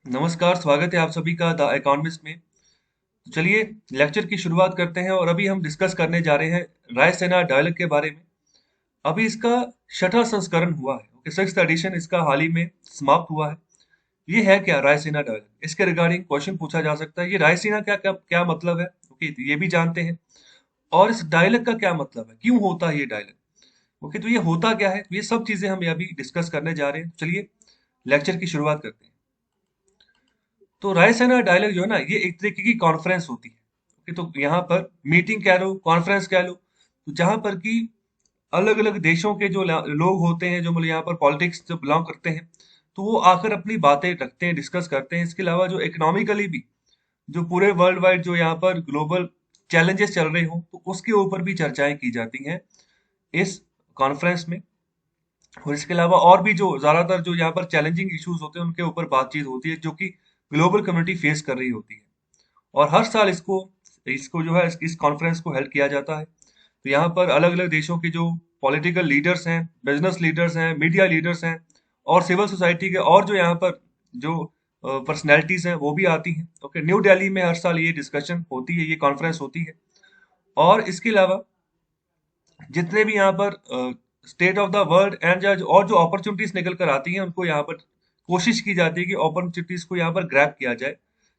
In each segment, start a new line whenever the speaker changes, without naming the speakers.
नमस्कार, स्वागत है आप सभी का द इकोनॉमिस्ट में। तो चलिए लेक्चर की शुरुआत करते हैं और अभी हम डिस्कस करने जा रहे हैं रायसेना डायलॉग के बारे में। अभी इसका छठा संस्करण हुआ है, ओके, सिक्स्थ एडिशन इसका हाल ही में समाप्त हुआ है। ये है क्या रायसेना डायलॉग? इसके रिगार्डिंग क्वेश्चन पूछा जा सकता है, ये रायसेना क्या क्या क्या मतलब है, ओके, तो ये भी जानते हैं। और इस डायलॉग का क्या मतलब है, क्यों होता है ये डायलॉग, ओके, तो ये होता क्या है, तो ये सब चीजें हम अभी डिस्कस करने जा रहे हैं। चलिए लेक्चर की शुरुआत करते हैं। तो रायसेना डायलॉग जो है ना, ये एक तरीके की कॉन्फ्रेंस होती है। ओके, तो यहाँ पर मीटिंग कह लो, कॉन्फ्रेंस कह लो, तो जहां पर कि अलग अलग देशों के जो लोग होते हैं, जो मतलब यहाँ पर पॉलिटिक्स जो बिलोंग करते हैं, तो वो आकर अपनी बातें रखते हैं, डिस्कस करते हैं। इसके अलावा जो इकोनॉमिकली भी जो पूरे वर्ल्ड वाइड जो यहाँ पर ग्लोबल चैलेंजेस चल रहे हों, तो उसके ऊपर भी चर्चाएं की जाती हैं इस कॉन्फ्रेंस में। और इसके अलावा और भी जो ज्यादातर जो यहाँ पर चैलेंजिंग इश्यूज होते हैं, उनके ऊपर बातचीत होती है, जो कि ग्लोबल कम्युनिटी फेस कर रही होती है। और हर साल इसको इसको जो है इस कॉन्फ्रेंस को हेल्ड किया जाता है। तो यहाँ पर अलग अलग देशों के जो पॉलिटिकल लीडर्स हैं, बिजनेस लीडर्स हैं, मीडिया लीडर्स हैं, और सिविल सोसाइटी के और जो यहाँ पर जो पर्सनैलिटीज हैं वो भी आती हैं। ओके, न्यू दिल्ली में हर साल ये डिस्कशन होती है, ये कॉन्फ्रेंस होती है। और इसके अलावा जितने भी यहाँ पर state of the world and और जो अपॉर्चुनिटीज निकल कर आती हैं, उनको यहाँ पर कोशिश की जाती है कि अपॉर्चुनिटीज को यहाँ पर ग्रैब किया जाए।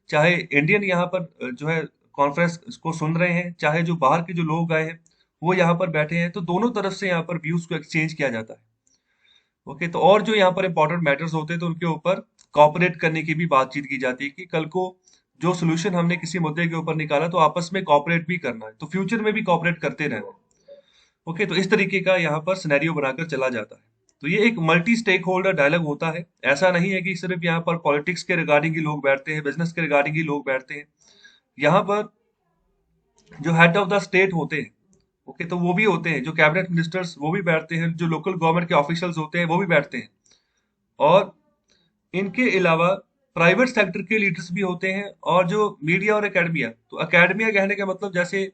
चाहे इंडियन यहाँ पर जो है कॉन्फ्रेंस को सुन रहे हैं, चाहे जो बाहर के जो लोग आए हैं वो यहाँ पर बैठे हैं, तो दोनों तरफ से यहाँ पर व्यूज को एक्सचेंज किया जाता है। ओके, तो और जो यहाँ पर इंपॉर्टेंट मैटर्स होते हैं, तो उनके ऊपर कॉपरेट करने की भी बातचीत की जाती है कि कल को जो सोल्यूशन हमने किसी मुद्दे के ऊपर निकाला, तो आपस में कॉपरेट भी करना है, तो फ्यूचर में भी कॉपरेट करते रहना है। ओके, तो इस तरीके का यहाँ पर सिनेरियो बनाकर चला जाता है। तो ये एक मल्टी स्टेक होल्डर डायलॉग होता है। ऐसा नहीं है कि सिर्फ यहाँ पर पॉलिटिक्स के रिगार्डिंग ही लोग बैठते हैं, बिजनेस के रिगार्डिंग ही लोग बैठते हैं। यहाँ पर जो हेड ऑफ द स्टेट होते हैं, ओके, तो वो भी होते हैं, जो कैबिनेट मिनिस्टर्स वो भी बैठते हैं, जो लोकल गवर्नमेंट के ऑफिशियल्स होते हैं वो भी बैठते हैं। और इनके अलावा प्राइवेट सेक्टर के लीडर्स भी होते हैं, और जो मीडिया और एकेडमिया, तो एकेडमिया कहने का मतलब जैसे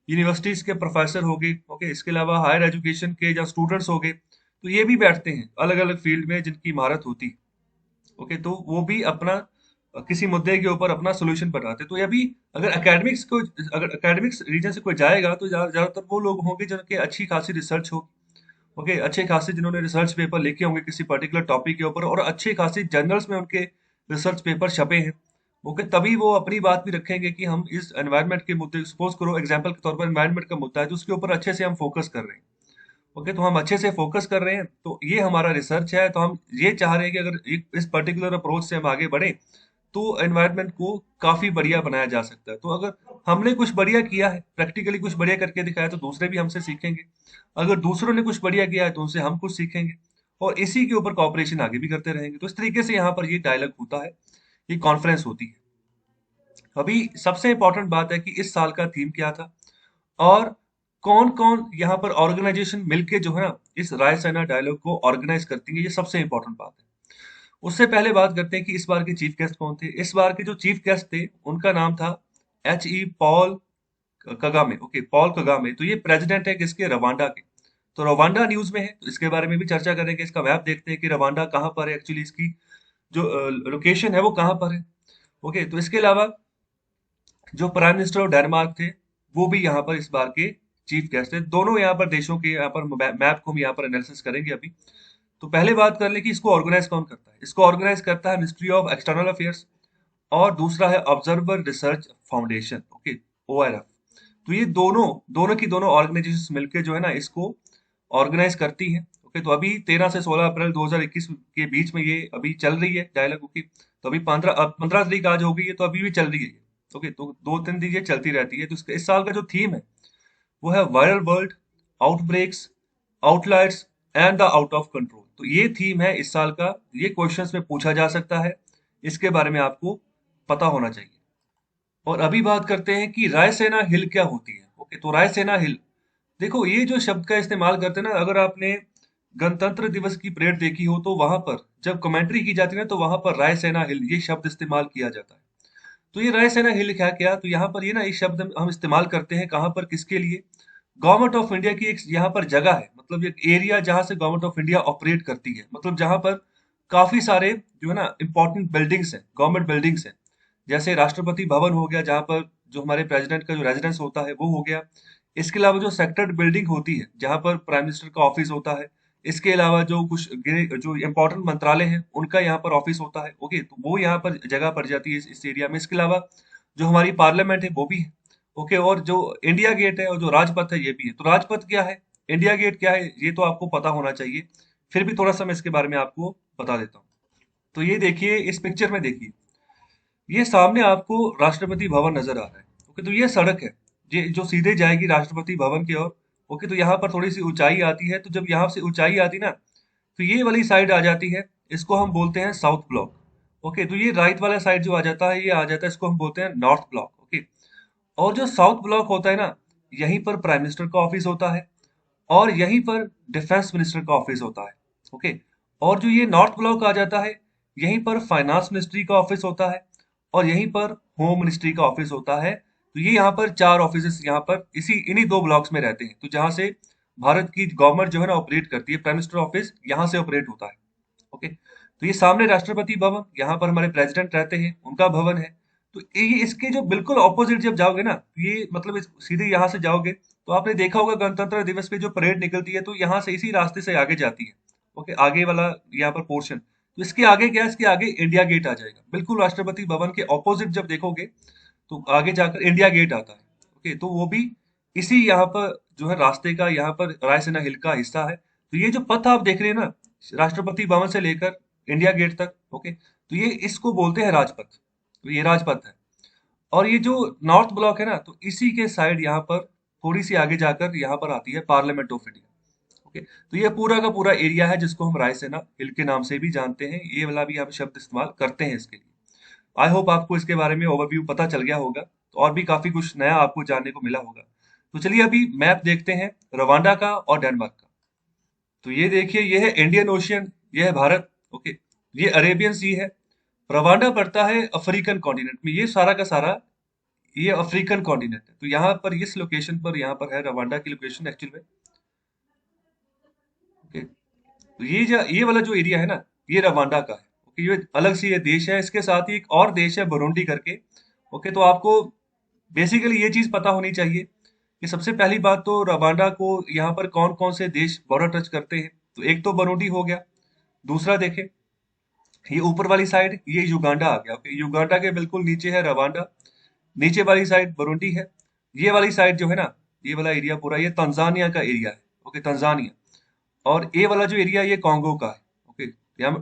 यूनिवर्सिटीज के प्रोफेसर हो गए, ओके, इसके अलावा हायर एजुकेशन के जो स्टूडेंट्स हो गए, तो ये भी बैठते हैं अलग अलग फील्ड में जिनकी महारत होती है। ओके, तो वो भी अपना किसी मुद्दे के ऊपर अपना सोल्यूशन बताते हैं। तो ये भी अगर एकेडमिक्स रीजन से कोई जाएगा, तो ज्यादातर वो लोग होंगे जिनके अच्छी खासी रिसर्च हो। ओके, अच्छे खासे जिन्होंने रिसर्च पेपर लिखे होंगे किसी पर्टिकुलर टॉपिक के ऊपर, और अच्छे खासे जर्नल्स में उनके रिसर्च पेपर छपे हैं। ओके, तभी वो अपनी बात भी रखेंगे कि हम इस एनवायरनमेंट के मुद्दे, सपोज करो एग्जांपल के तौर पर एनवायरनमेंट का मुद्दा है, तो उसके ऊपर अच्छे से हम फोकस कर रहे हैं। ओके, तो हम अच्छे से फोकस कर रहे हैं, तो ये हमारा रिसर्च है, तो हम ये चाह रहे हैं कि अगर इस पर्टिकुलर अप्रोच से हम आगे बढ़े, तो एनवायरनमेंट को काफी बढ़िया बनाया जा सकता है। तो अगर हमने कुछ बढ़िया किया है, प्रैक्टिकली कुछ बढ़िया करके दिखाया, तो दूसरे भी हमसे सीखेंगे। अगर दूसरों ने कुछ बढ़िया किया है, तो उनसे हम कुछ सीखेंगे, और इसी के ऊपर कॉपरेशन आगे भी करते रहेंगे। तो इस तरीके से यहाँ पर ये डायलॉग होता है, ये कॉन्फ्रेंस होती है। अभी सबसे इंपॉर्टेंट बात है कि इस साल का थीम क्या था, और कौन कौन यहाँ पर ऑर्गेनाइजेशन मिलके जो है ना इस रायसेना डायलॉग को ऑर्गेनाइज करती है, ये सबसे इंपॉर्टेंट बात है। उससे पहले बात करते हैं कि इस बार के चीफ गेस्ट कौन थे। इस बार के जो चीफ गेस्ट थे, उनका नाम था H.E. Paul Kagame. Okay, Paul Kagame, तो ये प्रेसिडेंट है किसके, रवांडा के। तो रवांडा न्यूज में है, तो इसके बारे में भी चर्चा करेंगे। इसका मैप देखते हैं कि रवांडा कहाँ पर है, एक्चुअली इसकी जो लोकेशन है वो कहाँ पर है। ओके, तो इसके अलावा जो प्राइम मिनिस्टर ऑफ डेनमार्क थे, वो भी यहाँ पर इस बार के चीफ गेस्ट थे। दोनों यहाँ पर देशों के यहाँ पर मैप को हम यहाँ पर एनालिसिस करेंगे अभी। तो पहले बात कर ले कि इसको ऑर्गेनाइज कौन करता है। इसको ऑर्गेनाइज करता है मिनिस्ट्री ऑफ एक्सटर्नल अफेयर्स, और दूसरा है observer research foundation, okay, ORF। तो ये दोनों दोनों की दोनों ऑर्गेनाइजेशन मिलकर जो है ना इसको ऑर्गेनाइज करती हैं। ओके, तो अभी 13 से 16 अप्रैल 2021 के बीच में ये अभी चल रही है डायलॉग। ओके, तो अभी 15 तारीख आज हो गई है, तो अभी भी चल रही है ये। ओके, तो 2-3 दिन ये चलती रहती है। तो इस साल का जो थीम है वो है viral world, outbreaks, outliers and the out of control. तो ये थीम है इस साल का। ये क्वेश्चंस में पूछा जा सकता है, इसके बारे में आपको पता होना चाहिए। और अभी बात करते हैं कि रायसेना हिल क्या होती है। ओके, तो रायसेना हिल, देखो ये जो शब्द का इस्तेमाल करते हैं ना, अगर आपने गणतंत्र दिवस की परेड देखी हो, तो वहां पर जब कमेंट्री की जाती है ना, तो वहां पर रायसेना हिल ये शब्द इस्तेमाल किया जाता है। तो ये रायसेना हिल क्या क्या, तो यहाँ पर ये ना ये शब्द हम इस्तेमाल करते हैं कहाँ पर, किसके लिए। गवर्नमेंट ऑफ इंडिया की एक यहाँ पर जगह है, मतलब एक एरिया जहां से गवर्नमेंट ऑफ इंडिया ऑपरेट करती है, मतलब जहां पर काफी सारे जो है ना इंपॉर्टेंट बिल्डिंग्स हैं, गवर्नमेंट बिल्डिंग्स हैं। जैसे राष्ट्रपति भवन हो गया, जहाँ पर जो हमारे प्रेसिडेंट का जो रेजिडेंस होता है वो हो गया। इसके अलावा जो सेक्टर्ड बिल्डिंग होती है जहाँ पर प्राइम मिनिस्टर का ऑफिस होता है। इसके अलावा जो कुछ जो इंपॉर्टेंट मंत्रालय हैं उनका यहाँ पर ऑफिस होता है। ओके, तो वो यहाँ पर जगह पड़ जाती है इस एरिया में। इसके अलावा जो हमारी पार्लियामेंट है वो भी है। ओके, और जो इंडिया गेट है और जो राजपथ है ये भी है। तो राजपथ क्या है, इंडिया गेट क्या है, ये तो आपको पता होना चाहिए। फिर भी थोड़ा सा मैं इसके बारे में आपको बता देता हूँ। तो ये देखिए, इस पिक्चर में देखिए, ये सामने आपको राष्ट्रपति भवन नजर आ रहा है। ओके, तो ये सड़क है, ये जो सीधे जाएगी राष्ट्रपति भवन की ओर। ओके, तो यहाँ पर थोड़ी सी ऊंचाई आती है, तो जब यहाँ से ऊंचाई आती ना, तो ये वाली साइड आ जाती है, इसको हम बोलते हैं साउथ ब्लॉक। ओके, तो ये राइट वाला साइड जो आ जाता है, ये आ जाता है, इसको हम बोलते हैं नॉर्थ ब्लॉक। ओके, और जो साउथ ब्लॉक होता है ना, यहीं पर प्राइम मिनिस्टर का ऑफिस होता है, और यहीं पर डिफेंस मिनिस्टर का ऑफिस होता है। ओके, और जो ये नॉर्थ ब्लॉक आ जाता है, यहीं पर फाइनेंस मिनिस्ट्री का ऑफिस होता है, और यहीं पर होम मिनिस्ट्री का ऑफिस होता है। तो ये यहाँ पर चार ऑफिस यहाँ पर इसी इन्हीं दो ब्लॉक्स में रहते हैं। तो जहाँ से भारत की गवर्नमेंट जो है ना ऑपरेट करती है, प्राइम मिनिस्टर ऑफिस यहाँ से ऑपरेट होता है। ओके, तो ये सामने राष्ट्रपति भवन, यहाँ पर हमारे प्रेसिडेंट रहते हैं, उनका भवन है। तो ये इसके जो बिल्कुल ऑपोजिट जब जाओगे ना, ये मतलब सीधे यहाँ से जाओगे तो आपने देखा होगा गणतंत्र दिवस पे जो परेड निकलती है, तो यहाँ से इसी रास्ते से आगे जाती है। ओके, आगे वाला यहाँ पर पोर्शन, तो इसके आगे क्या है, इसके आगे इंडिया गेट आ जाएगा। बिल्कुल राष्ट्रपति भवन के ऑपोजिट जब देखोगे तो आगे जाकर इंडिया गेट आता है। ओके, तो वो भी इसी यहाँ पर जो है रास्ते का, यहाँ पर रायसीना हिल का हिस्सा है। तो ये जो पथ आप देख रहे हैं ना, राष्ट्रपति भवन से लेकर इंडिया गेट तक, ओके, तो ये इसको बोलते हैं राजपथ। तो ये राजपथ है। और ये जो नॉर्थ ब्लॉक है ना, तो इसी के साइड यहाँ पर थोड़ी सी आगे जाकर यहाँ पर आती है पार्लियामेंट ऑफ इंडिया। ओके, तो ये पूरा का पूरा एरिया है जिसको हम रायसेना हिल के नाम से भी जानते हैं। ये वाला भी हम शब्द इस्तेमाल करते हैं इसके लिए। आई होप आपको इसके बारे में ओवरव्यू पता चल गया होगा, तो और भी काफी कुछ नया आपको जानने को मिला होगा। तो चलिए अभी मैप देखते हैं रवांडा का और डेनमार्क का। तो ये देखिए, ये है इंडियन ओशियन, ये है भारत। ओके, ये अरेबियन सी है। रवांडा पड़ता है अफ्रीकन कॉन्टिनेंट में, ये सारा का सारा ये अफ्रीकन कॉन्टिनेंट है। तो यहाँ पर इस लोकेशन पर यहाँ पर है रवांडा की लोकेशन एक्चुअल में। ओके, तो ये वाला जो एरिया है ना, ये रवांडा का है। ओके, ये अलग से ये देश है, इसके साथ ही एक और देश है बुरुंडी करके। ओके, तो आपको बेसिकली ये चीज पता होनी चाहिए कि सबसे पहली बात तो रवांडा को यहाँ पर कौन कौन से देश बॉर्डर टच करते हैं। तो एक तो बुरुंडी हो गया, दूसरा देखें ये ऊपर वाली साइड ये युगांडा आ गया। ओके, युगांडा के बिल्कुल नीचे है रवांडा, नीचे वाली साइड बुरुंडी है। ये वाली साइड जो है ना, ये वाला एरिया पूरा ये तंजानिया का एरिया है। Okay, Tanzania. और ये वाला जो एरिया ये कॉन्गो का है। Okay,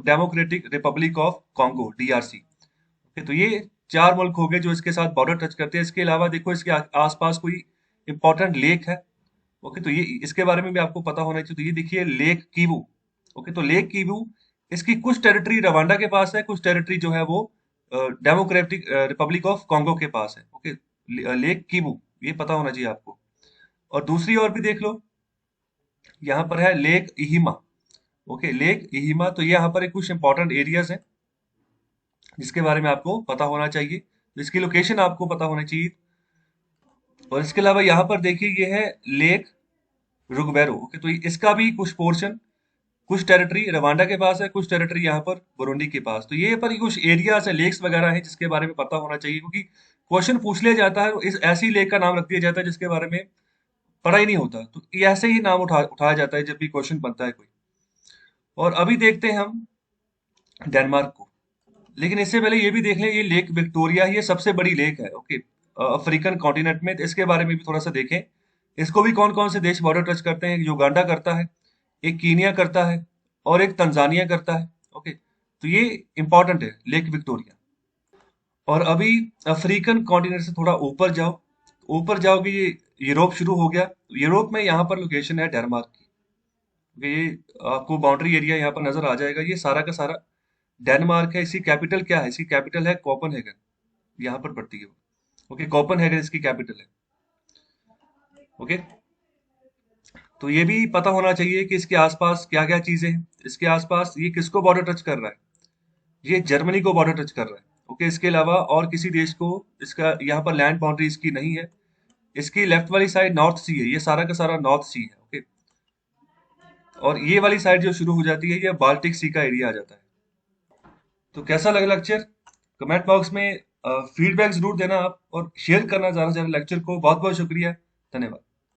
democratic Republic of Congo, DRC. Okay, तो ये चार मुल्क हो गए जो इसके साथ बॉर्डर टच करते हैं। इसके अलावा देखो इसके आसपास कोई इंपॉर्टेंट लेक है। ओके, तो ये इसके बारे में भी आपको पता होना चाहिए। तो ये देखिए लेक कीवू। ओके, तो लेक कीवू, इसकी कुछ टेरिटरी रवांडा के पास है, कुछ टेरिटरी जो है वो डेमोक्रेटिक रिपब्लिक ऑफ कॉन्गो के पास है। ओके, लेक कीवू, ये पता होना चाहिए आपको। और दूसरी और भी देख लो, यहाँ पर है लेक इहिमा। ओके, लेक इहिमा, तो ये यहाँ पर कुछ इंपॉर्टेंट एरियाज हैं जिसके बारे में आपको पता होना चाहिए। तो इसकी लोकेशन आपको पता होनी चाहिए। और इसके अलावा यहाँ पर देखिए ये है लेक रुगबेरो। ओके, तो इसका भी कुछ पोर्शन, कुछ टेरिटरी रवांडा के पास है, कुछ टेरिटरी यहाँ पर बुरुंडी के पास। तो ये पर कुछ एरियाज है, लेक्स वगैरह है जिसके बारे में पता होना चाहिए, क्योंकि क्वेश्चन पूछ लिया जाता है तो इस ऐसी लेक का नाम रख दिया जाता है जिसके बारे में पढ़ा ही नहीं होता। तो ये ऐसे ही नाम उठाया जाता है जब भी क्वेश्चन बनता है कोई। और अभी देखते हैं हम डेनमार्क को। लेकिन इससे पहले ये भी देख लें, ये लेक विक्टोरिया ये सबसे बड़ी लेक है। ओके, अफ्रीकन कॉन्टिनेंट में। तो इसके बारे में भी थोड़ा सा देखें, इसको भी कौन कौन से देश बॉर्डर टच करते हैं। युगांडा करता है, एक कीनिया करता है, और एक तंजानिया करता है। ओके, तो ये इंपॉर्टेंट है लेक विक्टोरिया। और अभी अफ्रीकन कॉन्टिनेंट से थोड़ा ऊपर जाओ, ऊपर जाओगे ये यूरोप शुरू हो गया। यूरोप में यहाँ पर लोकेशन है डेनमार्क की। ये आपको बाउंड्री एरिया यहाँ पर नजर आ जाएगा, ये सारा का सारा डेनमार्क है। इसकी कैपिटल क्या है, इसकी कैपिटल है कोपनहेगन, यहाँ पर पड़ती है वो। ओके, कोपनहेगन इसकी कैपिटल है। ओके, तो ये भी पता होना चाहिए कि इसके आसपास क्या क्या चीजें हैं। इसके आसपास ये किसको बॉर्डर टच कर रहा है, ये जर्मनी को बॉर्डर टच कर रहा है। ओके, इसके अलावा और किसी देश को इसका यहाँ पर लैंड बाउंड्री इसकी नहीं है। इसकी लेफ्ट वाली साइड नॉर्थ सी है, ये सारा का सारा नॉर्थ सी है। ओके, और ये वाली साइड जो शुरू हो जाती है ये बाल्टिक सी का एरिया आ जाता है। तो कैसा लगा लेक्चर? कमेंट बॉक्स में फीडबैक जरूर देना आप, और शेयर करना ज़्यादा से ज़्यादा लेक्चर को। बहुत बहुत शुक्रिया, धन्यवाद।